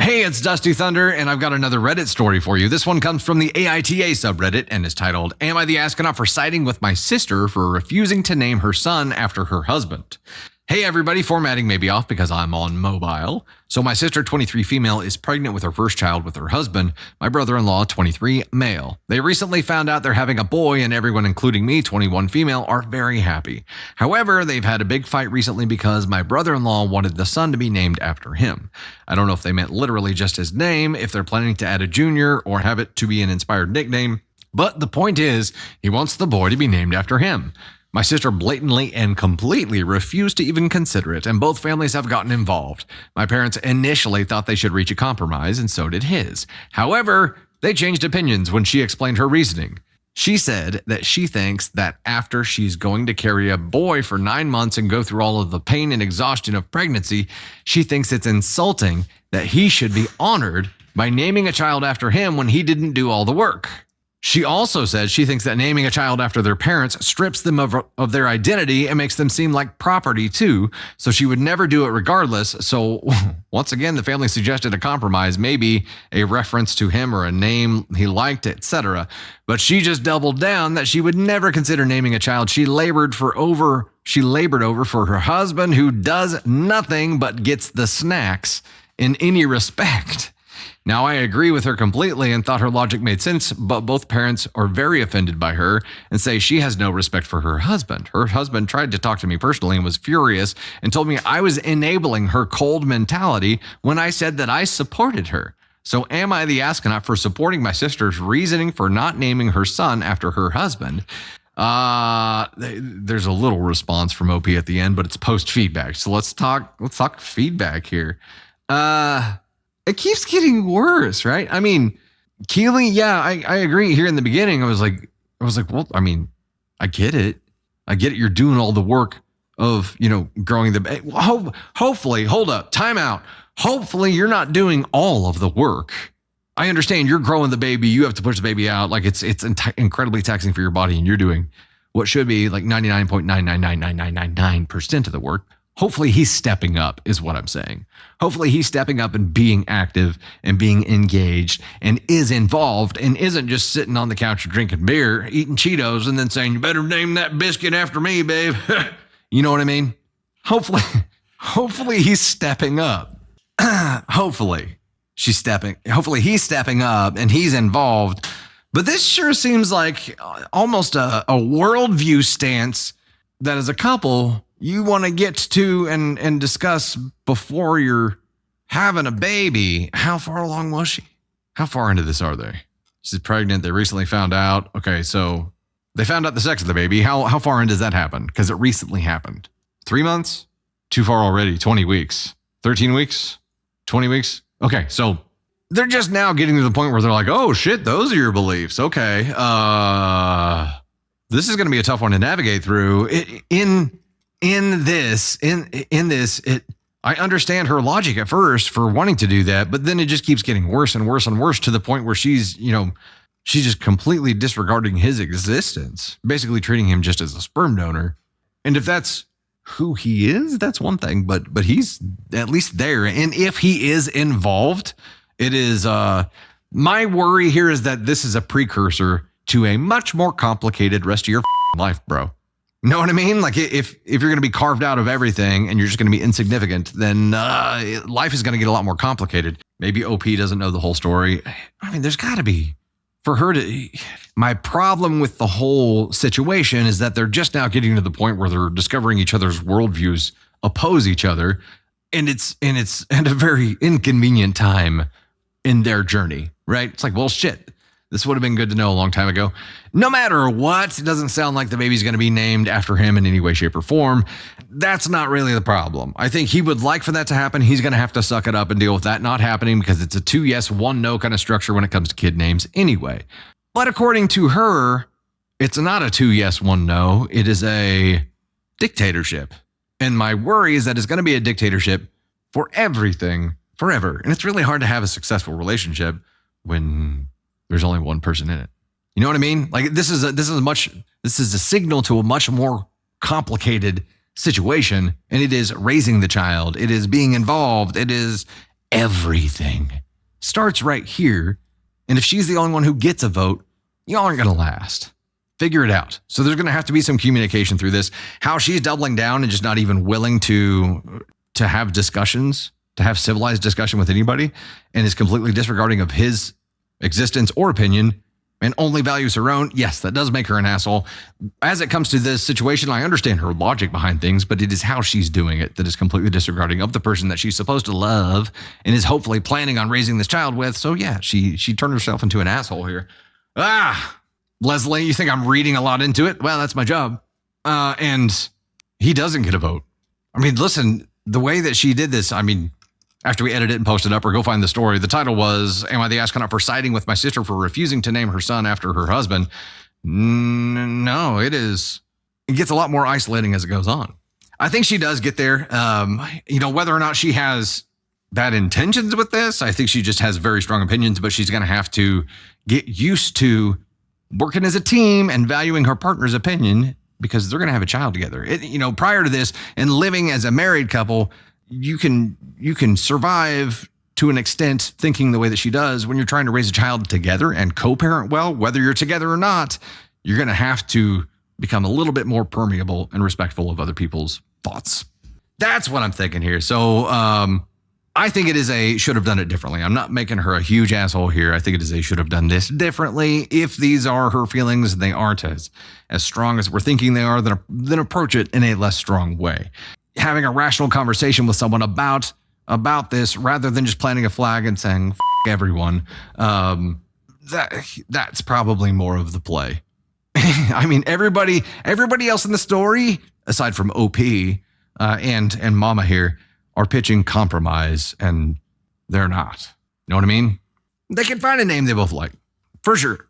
Hey, it's Dusty Thunder, and I've got another Reddit story for you. This one comes from the AITA subreddit and is titled, Am I the Astronaut for Siding with My Sister for Refusing to Name Her Son After Her Husband? Hey everybody, formatting may be off because I'm on mobile. So my sister, 23 female, is pregnant with her first child with her husband, my brother-in-law, 23 male. They recently found out they're having a boy, and everyone, including me, 21 female, are very happy. However, they've had a big fight recently because my brother-in-law wanted the son to be named after him. I don't know if they meant literally just his name, if they're planning to add a junior or have it to be an inspired nickname, but the point is, he wants the boy to be named after him. My sister blatantly and completely refused to even consider it, and both families have gotten involved. My parents initially thought they should reach a compromise, and so did his. However, they changed opinions when she explained her reasoning. She said that she thinks that after she's going to carry a boy for 9 months and go through all of the pain and exhaustion of pregnancy, she thinks it's insulting that he should be honored by naming a child after him when he didn't do all the work. She also says she thinks that naming a child after their parents strips them of their identity and makes them seem like property too, so she would never do it regardless. So once again, the family suggested a compromise, maybe a reference to him or a name he liked, etc. But she just doubled down that she would never consider naming a child she labored over for her husband, who does nothing but gets the snacks in any respect. Now, I agree with her completely and thought her logic made sense, but both parents are very offended by her and say she has no respect for her husband. Her husband tried to talk to me personally and was furious and told me I was enabling her cold mentality when I said that I supported her. So am I the astronaut for supporting my sister's reasoning for not naming her son after her husband? There's a little response from OP at the end, but it's post feedback. So let's talk feedback here. It keeps getting worse, right? I mean, Keely, yeah, I agree. Here in the beginning, I was like, well, I mean, I get it. You're doing all the work of, growing the baby. Hopefully, hold up, time out. Hopefully you're not doing all of the work. I understand you're growing the baby. You have to push the baby out. Like it's incredibly taxing for your body, and you're doing what should be like 99.9999999% of the work. Hopefully he's stepping up is what I'm saying. Hopefully he's stepping up and being active and being engaged and is involved and isn't just sitting on the couch drinking beer, eating Cheetos, and then saying, you better name that biscuit after me, babe. You know what I mean? Hopefully he's stepping up. Hopefully he's stepping up and he's involved. But this sure seems like almost a worldview stance that as a couple, you want to get to and discuss before you're having a baby. How far along was she? How far into this are they? She's pregnant. They recently found out. Okay, so they found out the sex of the baby. How far in does that happen? Because it recently happened. 3 months? Too far already. 20 weeks. 13 weeks? 20 weeks? Okay, so they're just now getting to the point where they're like, oh shit, those are your beliefs. Okay. This is going to be a tough one to navigate through. I understand her logic at first for wanting to do that, but then it just keeps getting worse and worse and worse to the point where she's just completely disregarding his existence, basically treating him just as a sperm donor. And if that's who he is, that's one thing, but he's at least there. And if he is involved, it is, my worry here is that this is a precursor to a much more complicated rest of your life, bro. Know what I mean? Like if you're going to be carved out of everything and you're just going to be insignificant, then life is going to get a lot more complicated. Maybe OP doesn't know the whole story. I mean, there's got to be for her to. My problem with the whole situation is that they're just now getting to the point where they're discovering each other's worldviews oppose each other, and it's at a very inconvenient time in their journey, right? It's like, well, shit. This would have been good to know a long time ago. No matter what, it doesn't sound like the baby's going to be named after him in any way, shape, or form. That's not really the problem. I think he would like for that to happen. He's going to have to suck it up and deal with that not happening because it's a 2 yes, 1 no kind of structure when it comes to kid names anyway. But according to her, it's not a 2 yes, 1 no. It is a dictatorship. And my worry is that it's going to be a dictatorship for everything forever. And it's really hard to have a successful relationship when there's only one person in it. You know what I mean? Like this is a signal to a much more complicated situation, and it is raising the child. It is being involved. It is everything starts right here. And if she's the only one who gets a vote, y'all aren't going to last. Figure it out. So there's going to have to be some communication through this. How she's doubling down and just not even willing to have discussions, to have civilized discussion with anybody, and is completely disregarding of his existence or opinion and only values her own. Yes, that does make her an asshole. As it comes to this situation, I understand her logic behind things, but it is how she's doing it that is completely disregarding of the person that she's supposed to love and is hopefully planning on raising this child with. So yeah, she turned herself into an asshole here. Leslie, you think I'm reading a lot into it? Well, that's my job. And he doesn't get a vote. I mean, listen, the way that she did this, I mean, after we edit it and post it up or go find the story, the title was, Am I the Astronaut for siding with my sister for refusing to name her son after her husband? No, it gets a lot more isolating as it goes on. I think she does get there. Whether or not she has bad intentions with this, I think she just has very strong opinions, but she's going to have to get used to working as a team and valuing her partner's opinion because they're going to have a child together. Prior to this and living as a married couple, you can survive to an extent thinking the way that she does. When you're trying to raise a child together and co-parent well, whether you're together or not, you're going to have to become a little bit more permeable and respectful of other people's thoughts. That's what I'm thinking here. So, I think it is a should have done it differently. I'm not making her a huge asshole here. I think it is a should have done this differently. If these are her feelings, they aren't as strong as we're thinking they are, then approach it in a less strong way. Having a rational conversation with someone about this rather than just planting a flag and saying, F everyone, that's probably more of the play. I mean, everybody else in the story, aside from OP and Mama here, are pitching compromise, and they're not. You know what I mean? They can find a name they both like. For sure.